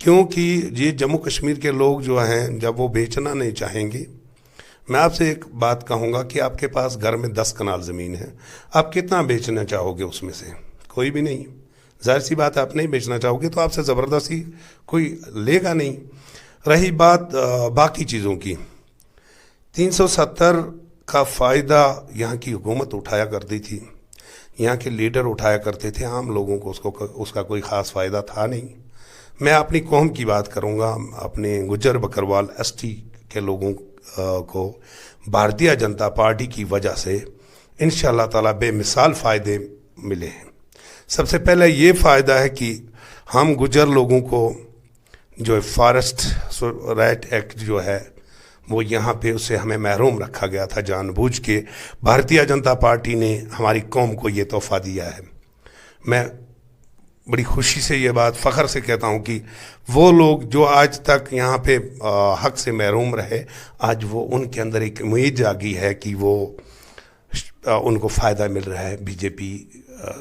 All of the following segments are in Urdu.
کیونکہ یہ جموں کشمیر کے لوگ جو ہیں جب وہ بیچنا نہیں چاہیں گے، میں آپ سے ایک بات کہوں گا کہ آپ کے پاس گھر میں 10 کنال زمین ہے، آپ کتنا بیچنا چاہو گے؟ اس میں سے کوئی بھی نہیں، ظاہر سی بات ہے آپ نہیں بیچنا چاہو گے تو آپ سے زبردستی کوئی لے گا نہیں۔ رہی بات باقی چیزوں کی، 370 کا فائدہ یہاں کی حکومت اٹھایا کرتی تھی، یہاں کے لیڈر اٹھایا کرتے تھے، عام لوگوں کو اس کا کوئی خاص فائدہ تھا نہیں۔ میں اپنی قوم کی بات کروں گا، اپنے گجر بکروال ایس ٹی کے لوگوں کو بھارتیہ جنتا پارٹی کی وجہ سے انشاءاللہ تعالیٰ بے مثال فائدے ملے ہیں۔ سب سے پہلے یہ فائدہ ہے کہ ہم گجر لوگوں کو جو فارسٹ رائٹ ایکٹ جو ہے وہ یہاں پہ اسے ہمیں محروم رکھا گیا تھا جان بوجھ کے، بھارتیہ جنتا پارٹی نے ہماری قوم کو یہ تحفہ دیا ہے۔ میں بڑی خوشی سے یہ بات فخر سے کہتا ہوں کہ وہ لوگ جو آج تک یہاں پہ حق سے محروم رہے، آج وہ ان کے اندر ایک امید جاگی ہے کہ وہ ان کو فائدہ مل رہا ہے۔ بی جے پی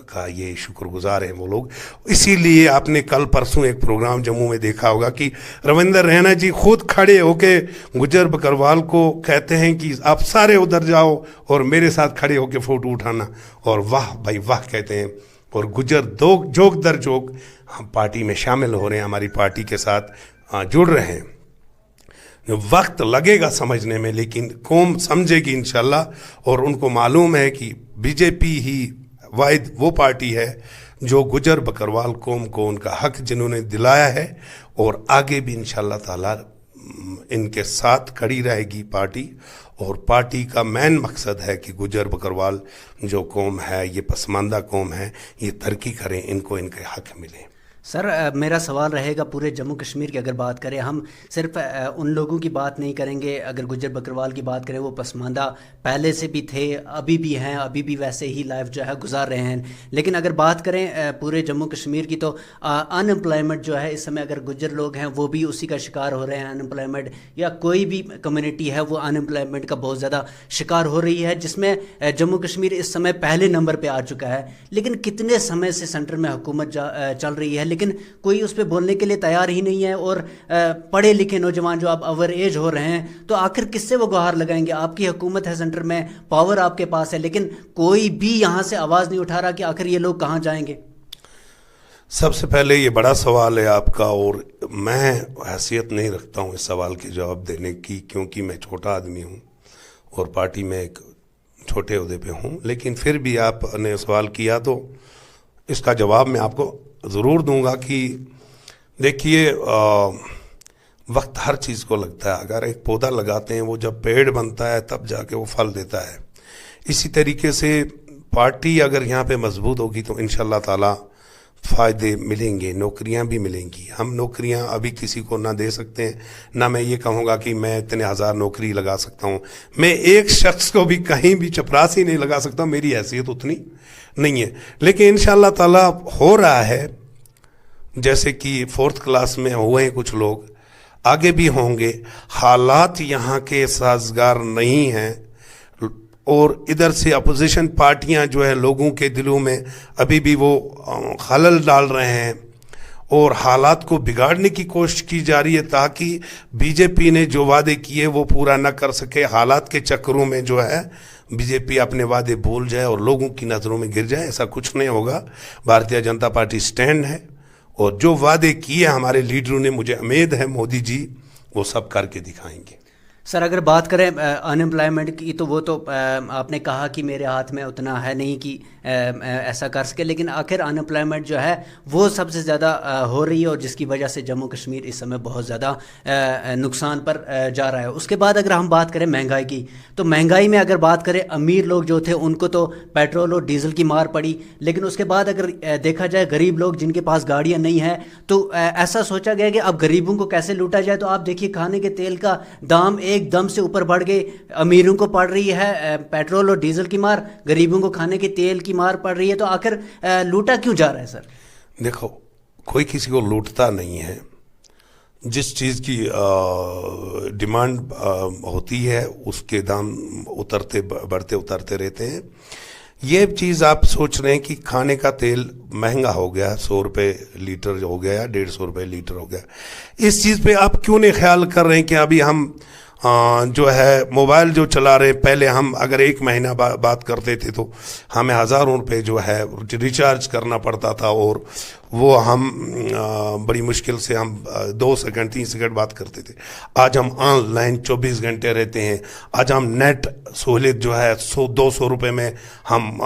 کا یہ شکر گزار ہیں وہ لوگ۔ اسی لیے آپ نے کل پرسوں ایک پروگرام جموں میں دیکھا ہوگا کہ روندر رینا جی خود کھڑے ہو کے گجر بکروال کو کہتے ہیں کہ آپ سارے ادھر جاؤ اور میرے ساتھ کھڑے ہو کے فوٹو اٹھانا، اور واہ بھائی واہ کہتے ہیں، اور گجر جوک در جوک ہم پارٹی میں شامل ہو رہے ہیں، ہماری پارٹی کے ساتھ جڑ رہے ہیں۔ وقت لگے گا سمجھنے میں، لیکن قوم سمجھے گی انشاءاللہ، اور ان کو معلوم ہے کہ بی جے پی ہی واحد وہ پارٹی ہے جو گجر بکروال قوم کو ان کا حق جنہوں نے دلایا ہے، اور آگے بھی انشاءاللہ تعالی ان کے ساتھ کھڑی رہے گی پارٹی۔ اور پارٹی کا مین مقصد ہے کہ گجر بکروال جو قوم ہے، یہ پسماندہ قوم ہے، یہ ترقی کریں، ان کو ان کے حق ملیں۔ سر میرا سوال رہے گا پورے جموں کشمیر کی اگر بات کریں، ہم صرف ان لوگوں کی بات نہیں کریں گے، اگر گجر بکروال کی بات کریں وہ پسماندہ پہلے سے بھی تھے، ابھی بھی ہیں، ابھی بھی ویسے ہی لائف جو ہے گزار رہے ہیں، لیکن اگر بات کریں پورے جموں کشمیر کی تو ان امپلائمنٹ جو ہے اس سمے اگر گجر لوگ ہیں وہ بھی اسی کا شکار ہو رہے ہیں۔ ان امپلائمنٹ یا کوئی بھی کمیونٹی ہے وہ ان امپلائمنٹ کا بہت زیادہ شکار ہو رہی ہے، جس میں جموں کشمیر اس سمے پہلے نمبر پہ آ چکا ہے۔ لیکن کتنے سمے سے سینٹر میں حکومت چل رہی ہے، لیکن کوئی اس پہ بولنے کے لیے تیار ہی نہیں ہے، اور پڑھے لکھے نوجوان جو اب اوور ایج ہو رہے ہیں تو آخر کس سے وہ گہار لگائیں گے؟ آپ کی حکومت ہے سینٹر میں، پاور آپ کے پاس ہے، لیکن کوئی بھی یہاں سے آواز نہیں اٹھا رہا کہ آخر یہ لوگ کہاں جائیں گے؟ سب سے پہلے یہ بڑا سوال ہے آپ کا، اور میں حیثیت نہیں رکھتا ہوں اس سوال کے جواب دینے کی، کیونکہ میں چھوٹا آدمی ہوں اور پارٹی میں ایک چھوٹے عہدے پہ ہوں، لیکن پھر بھی آپ نے سوال کیا تو اس کا جواب میں آپ کو ضرور دوں گا کہ دیکھیے وقت ہر چیز کو لگتا ہے۔ اگر ایک پودا لگاتے ہیں وہ جب پیڑ بنتا ہے تب جا کے وہ پھل دیتا ہے۔ اسی طریقے سے پارٹی اگر یہاں پہ مضبوط ہوگی تو انشاءاللہ تعالی فائدے ملیں گے، نوکریاں بھی ملیں گی۔ ہم نوکریاں ابھی کسی کو نہ دے سکتے ہیں، نہ میں یہ کہوں گا کہ میں اتنے 1000 نوکری لگا سکتا ہوں، میں ایک شخص کو بھی کہیں بھی چپراسی نہیں لگا سکتا، میری حیثیت اتنی نہیں ہے، لیکن انشاءاللہ تعالی ہو رہا ہے۔ جیسے کہ 4th کلاس میں ہوئے ہیں کچھ لوگ، آگے بھی ہوں گے۔ حالات یہاں کے سازگار نہیں ہیں، اور ادھر سے اپوزیشن پارٹیاں جو ہے لوگوں کے دلوں میں ابھی بھی وہ خلل ڈال رہے ہیں، اور حالات کو بگاڑنے کی کوشش کی جا رہی ہے تاکہ بی جے پی نے جو وعدے کیے وہ پورا نہ کر سکے۔ حالات کے چکروں میں جو ہے بی جے پی اپنے وعدے بھول جائے اور لوگوں کی نظروں میں گر جائے، ایسا کچھ نہیں ہوگا۔ بھارتیہ جنتا پارٹی سٹینڈ ہے، اور جو وعدے کیے ہمارے لیڈروں نے، مجھے امید ہے مودی جی وہ سب کر کے دکھائیں گے۔ سر اگر بات کریں ان امپلائمنٹ کی تو وہ تو آپ نے کہا کہ میرے ہاتھ میں اتنا ہے نہیں کہ ایسا کر سکے، لیکن آخر ان امپلائمنٹ جو ہے وہ سب سے زیادہ ہو رہی ہے، اور جس کی وجہ سے جموں کشمیر اس سمے بہت زیادہ نقصان پر جا رہا ہے۔ اس کے بعد اگر ہم بات کریں مہنگائی کی تو مہنگائی میں اگر بات کریں امیر لوگ جو تھے ان کو تو پیٹرول اور ڈیزل کی مار پڑی، لیکن اس کے بعد اگر دیکھا جائے غریب لوگ جن کے پاس گاڑیاں نہیں ہیں تو ایسا سوچا گیا کہ اب غریبوں کو کیسے لوٹا جائے۔ تو آپ دیکھیے کھانے کے تیل کا دام ایک دم سے اوپر بڑھ گئے، امیروں کو پڑ رہی ہے پیٹرول اور ڈیزل کی مار، غریبوں کو کھانے کے تیل کی مار پڑ رہی ہے، تو آخر لوٹا کیوں جا رہا ہے؟ سر دیکھو، کوئی کسی کو لوٹتا نہیں ہے، جس چیز کی ڈیمانڈ ہوتی ہے اس کے دام بڑھتے اترتے رہتے ہیں۔ یہ چیز آپ سوچ رہے ہیں کہ کھانے کا تیل مہنگا ہو گیا, 100 روپے لیٹر ہو گیا یا 150 روپے لیٹر ہو گیا. اس چیز پہ آپ کیوں نہیں خیال کر رہے ہیں کہ ابھی ہم جو ہے موبائل جو چلا رہے ہیں, پہلے ہم اگر ایک مہینہ بات کرتے تھے تو ہمیں ہزاروں روپے جو ہے ریچارج کرنا پڑتا تھا, اور وہ ہم بڑی مشکل سے ہم 2 سیکنڈ 3 سیکنڈ بات کرتے تھے. آج ہم آن لائن 24 گھنٹے رہتے ہیں. آج ہم نیٹ سہولت جو ہے 200 روپے میں ہم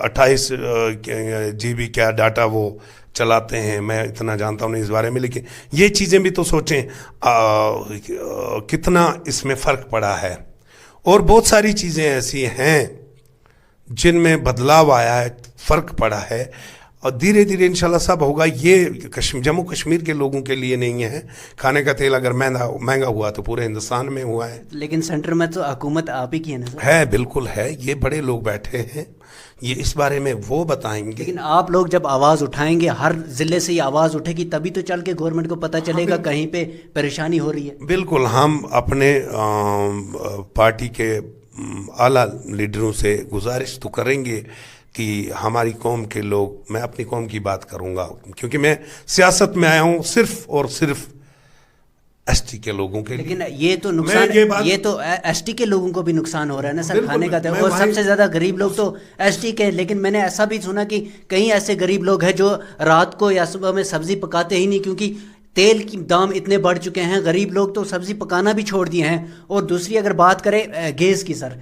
28 GB کیا ڈاٹا وہ چلاتے ہیں. میں اتنا جانتا ہوں نہیں اس بارے میں, لیکن یہ چیزیں بھی تو سوچیں کتنا اس میں فرق پڑا ہے. اور بہت ساری چیزیں ایسی ہیں جن میں بدلاؤ آیا ہے, فرق پڑا ہے, اور دھیرے دھیرے انشاءاللہ سب ہوگا. یہ جموں کشمیر کے لوگوں کے لیے نہیں ہے. کھانے کا تیل اگر مہنگا ہوا تو پورے ہندوستان میں ہوا ہے. لیکن سینٹر میں تو حکومت آپ ہی کی ہے نا سر. ہے, بالکل ہے. یہ بڑے لوگ بیٹھے ہیں, یہ اس بارے میں وہ بتائیں گے. لیکن آپ لوگ جب آواز اٹھائیں گے, ہر ضلع سے یہ آواز اٹھے گی, تبھی تو چل کے گورنمنٹ کو پتہ چلے گا کہیں پہ پریشانی ہو رہی ہے. بالکل. ہم اپنے پارٹی کے اعلیٰ لیڈروں سے گزارش تو کریں گے کہ ہماری قوم کے لوگ, میں اپنی قوم کی بات کروں گا کیونکہ میں سیاست میں آیا ہوں صرف اور صرف ایس ٹی کے لوگوں کے لیے. لیکن یہ تو نقصان, یہ تو ایس ٹی کے لوگوں کو بھی نقصان ہو رہا ہے نا سر کھانے کا. اور سب سے زیادہ غریب لوگ تو ایس ٹی کے. لیکن میں نے ایسا بھی سنا کہ کئی ایسے غریب لوگ ہیں جو رات کو یا صبح میں سبزی پکاتے ہی نہیں, کیونکہ تیل کی دام اتنے بڑھ چکے ہیں. غریب لوگ تو سبزی پکانا بھی چھوڑ دیے ہیں. اور دوسری اگر بات کریں گیس کی سر,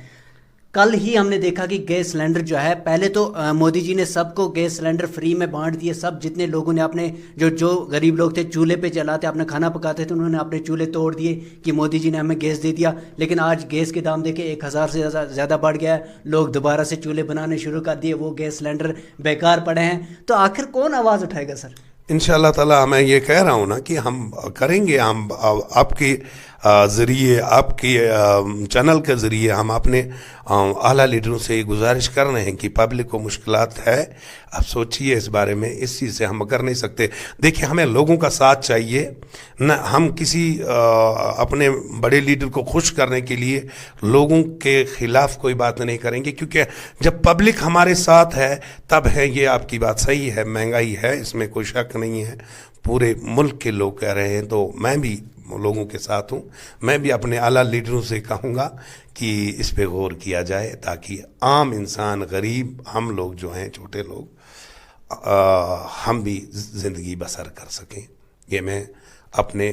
کل ہی ہم نے دیکھا کہ گیس سلنڈر جو ہے, پہلے تو مودی جی نے سب کو گیس سلنڈر فری میں بانٹ دیے. سب جتنے لوگوں نے اپنے جو غریب لوگ تھے چولہے پہ چلاتے اپنا کھانا پکاتے تھے, انہوں نے اپنے چولہے توڑ دیے کہ مودی جی نے ہمیں گیس دے دیا. لیکن آج گیس کے دام دیکھے 1000 سے زیادہ بڑھ گیا ہے. لوگ دوبارہ سے چولہے بنانے شروع کر دیے, وہ گیس سلنڈر بیکار پڑے ہیں. تو آخر کون آواز اٹھائے گا سر؟ انشاءاللہ تعالی میں یہ کہہ رہا ہوں نا کہ ہم کریں گے. ہم آپ کے ذریعے, آپ کے چینل کے ذریعے ہم اپنے اعلیٰ لیڈروں سے یہ گزارش کر رہے ہیں کہ پبلک کو مشکلات ہے, آپ سوچیے اس بارے میں. اس چیز سے ہم کر نہیں سکتے. دیکھیں, ہمیں لوگوں کا ساتھ چاہیے نہ. ہم کسی اپنے بڑے لیڈر کو خوش کرنے کے لیے لوگوں کے خلاف کوئی بات نہیں کریں گے, کیونکہ جب پبلک ہمارے ساتھ ہے تب ہے. یہ آپ کی بات صحیح ہے, مہنگائی ہے, اس میں کوئی شک نہیں ہے. پورے ملک کے لوگ کہہ رہے ہیں, تو میں بھی لوگوں کے ساتھ ہوں. میں بھی اپنے اعلیٰ لیڈروں سے کہوں گا کہ اس پہ غور کیا جائے تاکہ عام انسان, غریب, ہم لوگ جو ہیں چھوٹے لوگ, ہم بھی زندگی بسر کر سکیں. یہ میں اپنے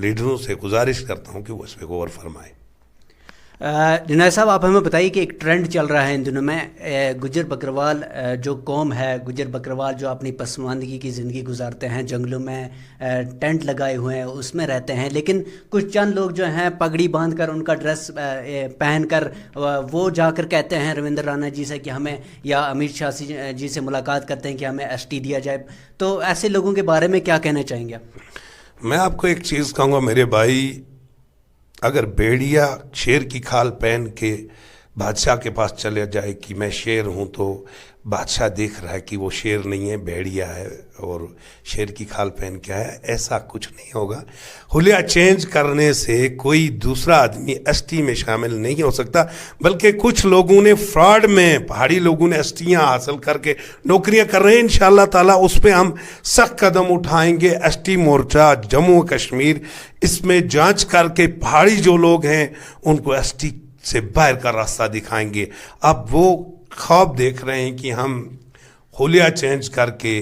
لیڈروں سے گزارش کرتا ہوں کہ وہ اس پہ غور فرمائیں. جنید صاحب, آپ ہمیں بتائیے کہ ایک ٹرینڈ چل رہا ہے ان دنوں میں, گجر بکروال جو قوم ہے, گجر بکروال جو اپنی پسماندگی کی زندگی گزارتے ہیں, جنگلوں میں ٹینٹ لگائے ہوئے ہیں, اس میں رہتے ہیں. لیکن کچھ چند لوگ جو ہیں پگڑی باندھ کر, ان کا ڈریس پہن کر, وہ جا کر کہتے ہیں رویندر رانا جی سے کہ ہمیں, یا امت شاہ جی سے ملاقات کرتے ہیں کہ ہمیں ایس ٹی دیا جائے. تو ایسے لوگوں کے بارے میں کیا کہنا چاہیں گے آپ؟ میں آپ کو ایک چیز کہوں گا میرے بھائی, اگر بھیڑیا شیر کی کھال پہن کے بادشاہ کے پاس چلے جائے کہ میں شیر ہوں, تو بادشاہ دیکھ رہا ہے کہ وہ شیر نہیں ہے, بھیڑیا ہے, اور شیر کی کھال پہن کے ہے. ایسا کچھ نہیں ہوگا. حلیہ چینج کرنے سے کوئی دوسرا آدمی ایس ٹی میں شامل نہیں ہو سکتا, بلکہ کچھ لوگوں نے فراڈ میں, پہاڑی لوگوں نے ایس ٹیاں حاصل کر کے نوکریاں کر رہے ہیں. انشاءاللہ تعالیٰ اس پہ ہم سخت قدم اٹھائیں گے. ایس ٹی مورچہ جموں کشمیر اس میں جانچ کر کے پہاڑی جو لوگ ہیں ان کو ایس ٹی سے باہر کا راستہ دکھائیں گے. اب وہ خواب دیکھ رہے ہیں کہ ہم حلیہ چینج کر کے,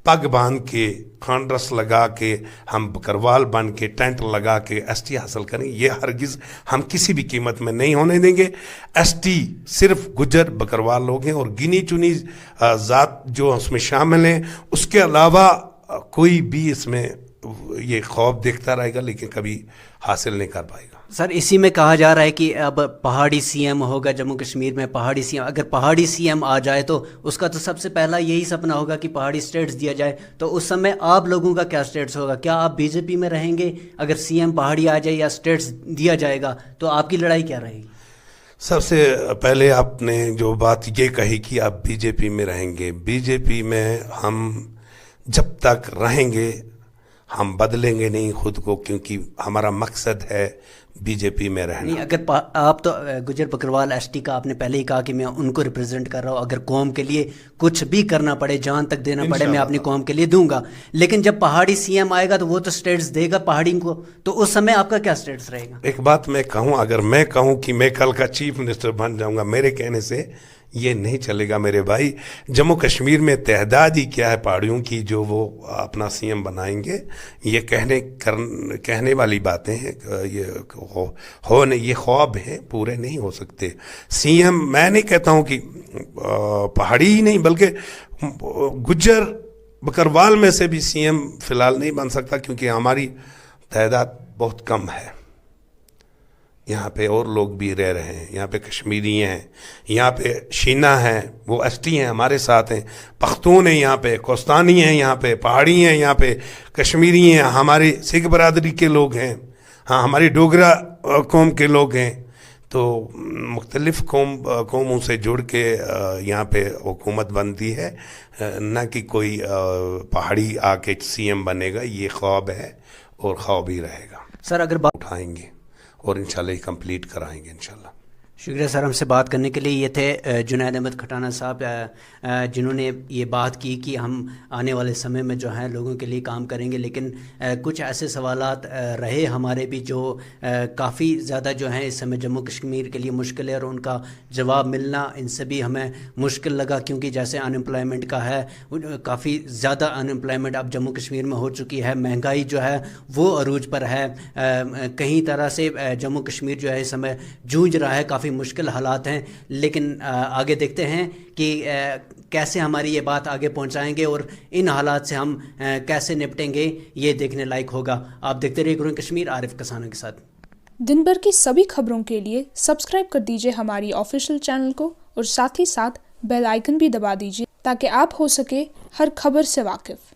پگ باندھ کے, کھانڈرس لگا کے, ہم بکروال بن کے, ٹینٹ لگا کے ایس ٹی حاصل کریں. یہ ہرگز ہم کسی بھی قیمت میں نہیں ہونے دیں گے. ایس ٹی صرف گجر بکروال لوگ ہیں, اور گنی چنی ذات جو اس میں شامل ہیں. اس کے علاوہ کوئی بھی اس میں یہ خواب دیکھتا رہے گا لیکن کبھی حاصل نہیں کر پائے گا. سر, اسی میں کہا جا رہا ہے کہ اب پہاڑی سی ایم ہوگا جموں کشمیر میں. پہاڑی سی ایم, اگر پہاڑی سی ایم آ جائے تو اس کا تو سب سے پہلا یہی سپنا ہوگا کہ پہاڑی اسٹیٹس دیا جائے. تو اس سمے آپ لوگوں کا کیا اسٹیٹس ہوگا؟ کیا آپ بی جے پی میں رہیں گے اگر سی ایم پہاڑی آ جائے یا اسٹیٹس دیا جائے گا؟ تو آپ کی لڑائی کیا رہے گی؟ سب سے پہلے آپ نے جو بات یہ کہی کہ آپ بی جے پی میں رہیں گے, بی جے پی میں ہم جب تک رہیں گے ہم بدلیں گے نہیں خود کو، کیونکہ ہمارا مقصد ہے بی جے پی میں رہنا. نہیں، اگر آپ تو گجر بکروال ایس ٹی کا آپ نے پہلے ہی کہا کہ میں ان کو ریپرزینٹ کر رہا ہوں، اگر قوم کے لیے کچھ بھی کرنا پڑے، جان تک دینا پڑے، میں اپنی قوم کے لیے دوں گا. لیکن جب پہاڑی سی ایم آئے گا تو وہ تو اسٹیٹس دے گا پہاڑی کو، تو اس سمے آپ کا کیا اسٹیٹس رہے گا؟ ایک بات میں کہوں، اگر میں کہوں کہ میں کل کا چیف منسٹر بن جاؤں گا، میرے کہنے سے یہ نہیں چلے گا میرے بھائی. جموں کشمیر میں تعداد ہی کیا ہے پہاڑیوں کی جو وہ اپنا سی ایم بنائیں گے، یہ کہنے والی باتیں ہیں. یہ خواب ہیں، پورے نہیں ہو سکتے. سی ایم میں نہیں کہتا ہوں کہ پہاڑی ہی نہیں، بلکہ گجر بکروال میں سے بھی سی ایم فی الحال نہیں بن سکتا، کیونکہ ہماری تعداد بہت کم ہے. یہاں پہ اور لوگ بھی رہ رہے ہیں، یہاں پہ کشمیری ہیں، یہاں پہ شینا ہیں، وہ ایس ٹی ہیں، ہمارے ساتھ ہیں، پختون ہیں، یہاں پہ کوستانی ہیں، یہاں پہ پہاڑی ہیں، یہاں پہ کشمیری ہیں، ہماری سکھ برادری کے لوگ ہیں، ہاں ہماری ڈوگرا قوم کے لوگ ہیں. تو مختلف قوموں سے جڑ کے یہاں پہ حکومت بنتی ہے، نہ کہ کوئی پہاڑی آ کے سی ایم بنے گا. یہ خواب ہے اور خواب ہی رہے گا. سر اگر اٹھائیں گے اور انشاءاللہ یہ کمپلیٹ کرائیں گے انشاءاللہ. شکریہ سر ہم سے بات کرنے کے لیے. یہ تھے جنید احمد کھٹانہ صاحب، جنہوں نے یہ بات کی کہ ہم آنے والے سمے میں جو ہیں لوگوں کے لیے کام کریں گے، لیکن کچھ ایسے سوالات رہے ہمارے بھی جو کافی زیادہ جو ہیں اس سمے جموں کشمیر کے لیے مشکل ہے، اور ان کا جواب ملنا ان سے بھی ہمیں مشکل لگا، کیونکہ جیسے ان امپلائمنٹ کا ہے، کافی زیادہ ان امپلائمنٹ اب جموں کشمیر میں ہو چکی ہے، مہنگائی جو ہے وہ عروج پر ہے، کہیں طرح سے جموں کشمیر جو ہے اس سمے جونج رہا ہے، کافی مشکل حالات ہیں. لیکن آگے دیکھتے ہیں کہ کیسے ہماری یہ بات آگے پہنچائیں گے اور ان حالات سے ہم کیسے نپٹیں گے، یہ دیکھنے لائق ہوگا. آپ دیکھتے رہیے گرو کشمیر، عارف کسانہ کے ساتھ. دن بھر کی سبھی خبروں کے لیے سبسکرائب کر دیجیے ہماری آفیشیل چینل کو، اور ساتھ ہی ساتھ بیل آئیکن بھی دبا دیجیے تاکہ آپ ہو سکے ہر خبر سے واقف.